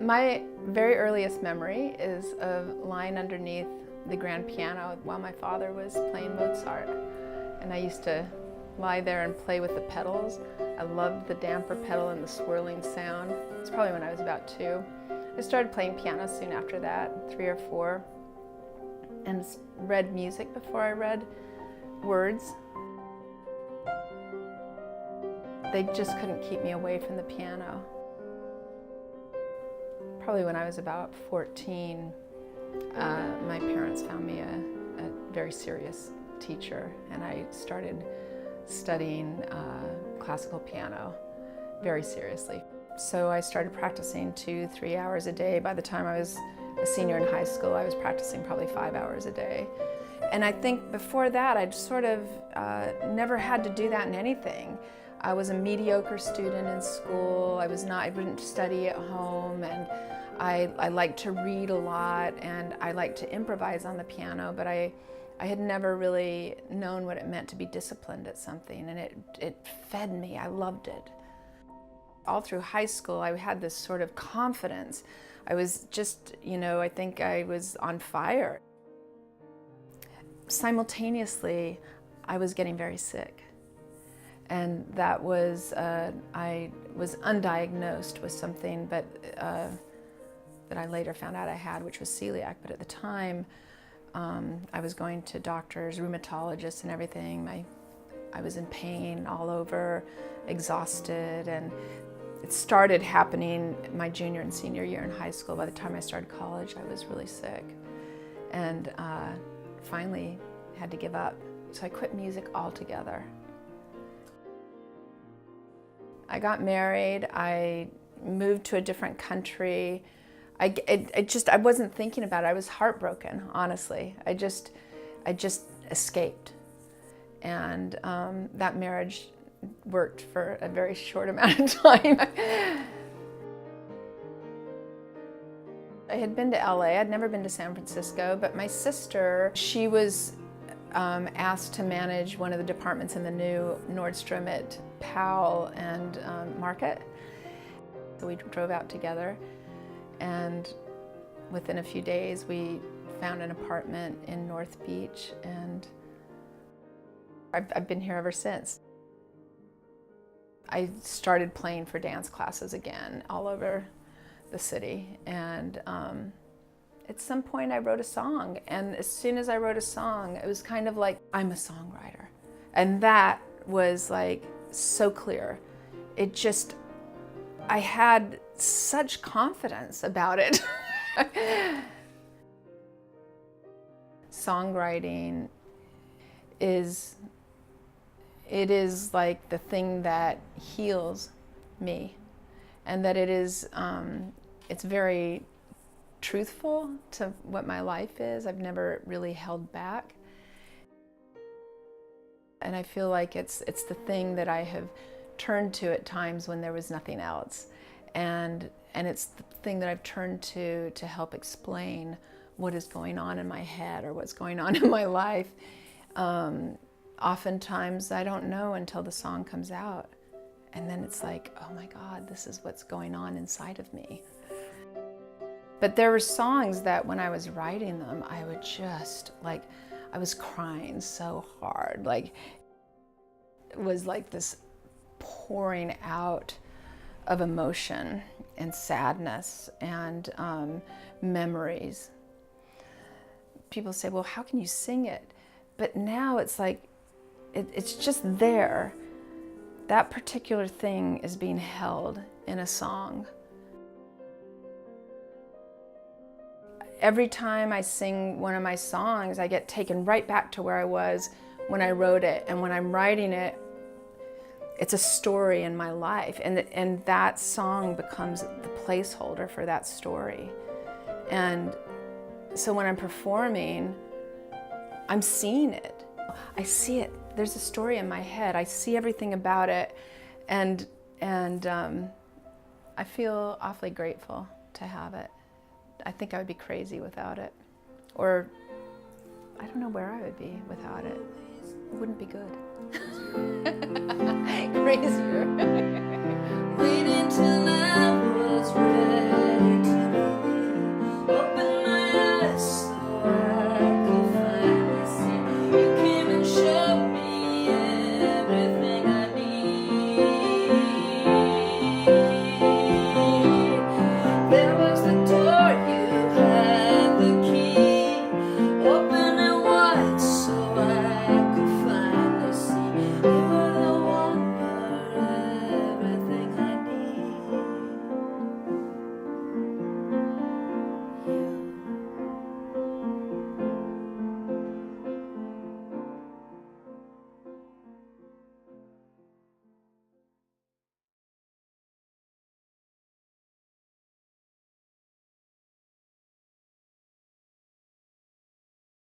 My very earliest memory is of lying underneath the grand piano while my father was playing Mozart. And I used to lie there and play with the pedals. I loved the damper pedal and the swirling sound. It's probably when I was about 2. I started playing piano soon after that, 3 or 4, and read music before I read words. They just couldn't keep me away from the piano. Probably when I was about 14, my parents found me a very serious teacher, and I started studying classical piano very seriously. So I started practicing 2-3 hours a day. By the time I was a senior in high school, I was practicing probably 5 hours a day. And I think before that, I'd sort of never had to do that in anything. I was a mediocre student in school. I wouldn't study at home, and I liked to read a lot, and I liked to improvise on the piano, but I had never really known what it meant to be disciplined at something, and it fed me. I loved it. All through high school, I had this sort of confidence. I was just, I think I was on fire. Simultaneously, I was getting very sick. And that was, I was undiagnosed with something that I later found out I had, which was celiac. But at the time, I was going to doctors, rheumatologists and everything. I was in pain all over, exhausted, and it started happening my junior and senior year in high school. By the time I started college, I was really sick, and finally had to give up. So I quit music altogether. I got married, I moved to a different country. I wasn't thinking about it. I was heartbroken, honestly. I just escaped. And that marriage worked for a very short amount of time. I had been to LA, I'd never been to San Francisco, but my sister, she was asked to manage one of the departments in the new Nordstrom at Powell and Market. So we drove out together, and within a few days we found an apartment in North Beach, and I've been here ever since. I started playing for dance classes again all over the city, and at some point I wrote a song, and as soon as I wrote a song, it was kind of like, I'm a songwriter. And that was like so clear. I had such confidence about it. Songwriting is like the thing that heals me, and that it's very truthful to what my life is. I've never really held back. And I feel like it's the thing that I have turned to at times when there was nothing else. And it's the thing that I've turned to help explain what is going on in my head or what's going on in my life. Oftentimes I don't know until the song comes out. And then it's like, oh my God, this is what's going on inside of me. But there were songs that when I was writing them, I would just, I was crying so hard. It was like this pouring out of emotion and sadness and memories. People say, well, how can you sing it? But now it's like, it's just there. That particular thing is being held in a song. Every time I sing one of my songs, I get taken right back to where I was when I wrote it. And when I'm writing it, it's a story in my life. And that song becomes the placeholder for that story. And so when I'm performing, I'm seeing it. I see it. There's a story in my head. I see everything about it. And I feel awfully grateful to have it. I think I would be crazy without it. Or I don't know where I would be without it. It wouldn't be good. Crazier.